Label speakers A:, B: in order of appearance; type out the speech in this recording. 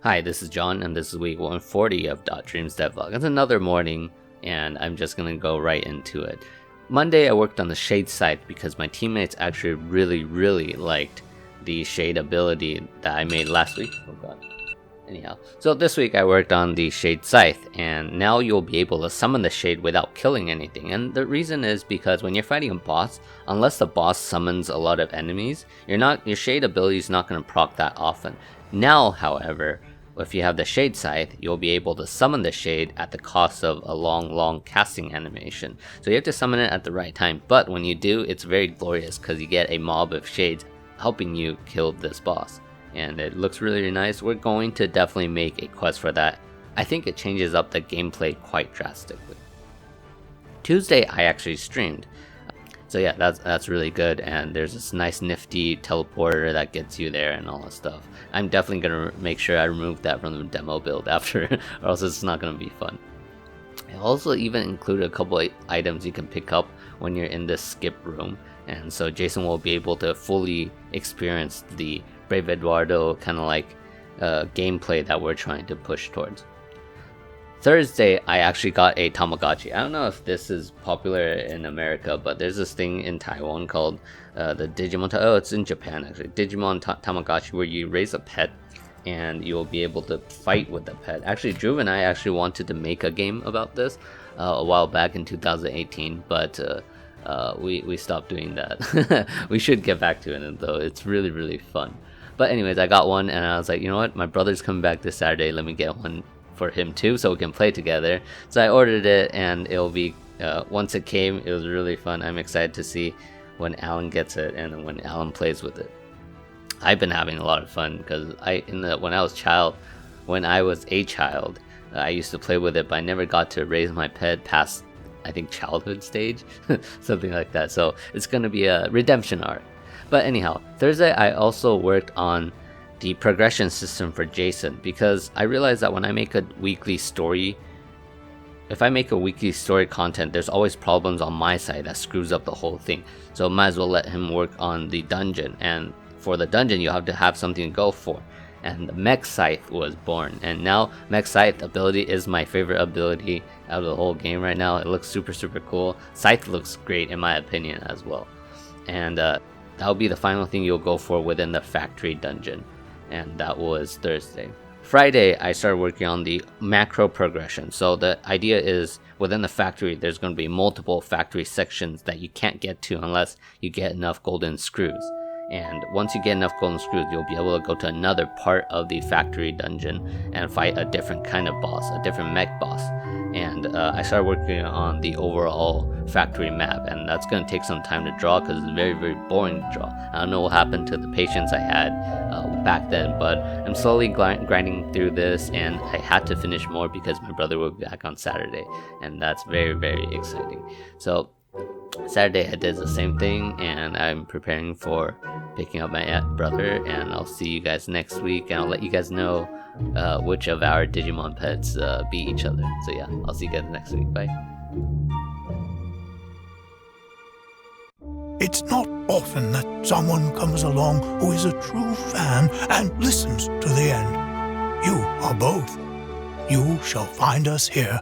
A: Hi, this is John, and this is week 140 of Dreams Devlog. It's another morning, and I'm just gonna go right into it. Monday, I worked on the Shade Scythe because my teammates actually really liked the Shade ability that I made last week. Oh god. Anyhow, so this week I worked on the Shade Scythe, and now you'll be able to summon the Shade without killing anything. And the reason is because when you're fighting a boss, unless the boss summons a lot of enemies, your Shade ability is not going to proc that often. Now, however, if you have the Shade Scythe, you'll be able to summon the Shade at the cost of a long casting animation. So you have to summon it at the right time, but when you do, it's very glorious because you get a mob of Shades helping you kill this boss. And it looks really nice. We're going to definitely make a quest for that. I think it changes up the gameplay quite drastically. Tuesday, I actually streamed. So yeah, that's really good, and there's this nice nifty teleporter that gets you there and all that stuff. I'm definitely gonna make sure I remove that from the demo build after, or else it's not gonna be fun. I also even included a couple of items you can pick up when you're in this skip room, and so Jason will be able to fully experience the Brave Eduardo kind of like gameplay that we're trying to push towards. Thursday, I actually got a Tamagotchi. I don't know if this is popular in America, but there's this thing in Taiwan called the Digimon. Oh, it's in Japan actually. Digimon Tamagotchi, where you raise a pet and you'll be able to fight with the pet. Actually, Dhruv and I actually wanted to make a game about this a while back in 2018, but we stopped doing that. We should get back to it though. It's really fun. But anyways, I got one and I was like, you know what? My brother's coming back this Saturday. Let me get one for him too, so we can play together. So I ordered it, and it'll be once it came, it was really fun. I'm excited to see when Alan gets it and when Alan plays with it. I've been having a lot of fun because when I was a child, I used to play with it, but I never got to raise my pet past, I think, childhood stage, something like that. So it's gonna be a redemption arc. But anyhow, Thursday I also worked on the progression system for Jason, because I realized that when I make a weekly story, if I make a weekly story content, there's always problems on my side that screws up the whole thing. So might as well let him work on the dungeon, and for the dungeon you have to have something to go for. And the Mech Scythe was born, and now Mech Scythe ability is my favorite ability out of the whole game right now. It looks super cool. Scythe looks great in my opinion as well. And that'll be the final thing you'll go for within the factory dungeon. And that was Thursday. Friday, I started working on the macro progression. So the idea is within the factory, there's going to be multiple factory sections that you can't get to unless you get enough golden screws. And once you get enough golden screws, you'll be able to go to another part of the factory dungeon and fight a different kind of boss, a different mech boss. And I started working on the overall factory map, and that's going to take some time to draw because it's very boring to draw. I don't know what happened to the patience I had back then, but I'm slowly grinding through this, and I had to finish more because my brother will be back on Saturday, and that's very exciting. So Saturday I did the same thing, and I'm preparing for picking up my brother, and I'll see you guys next week, and I'll let you guys know which of our Digimon pets beat each other. So yeah, I'll see you guys next week. Bye.
B: It's not often that someone comes along who is a true fan and listens to the end. You are both. You shall find us here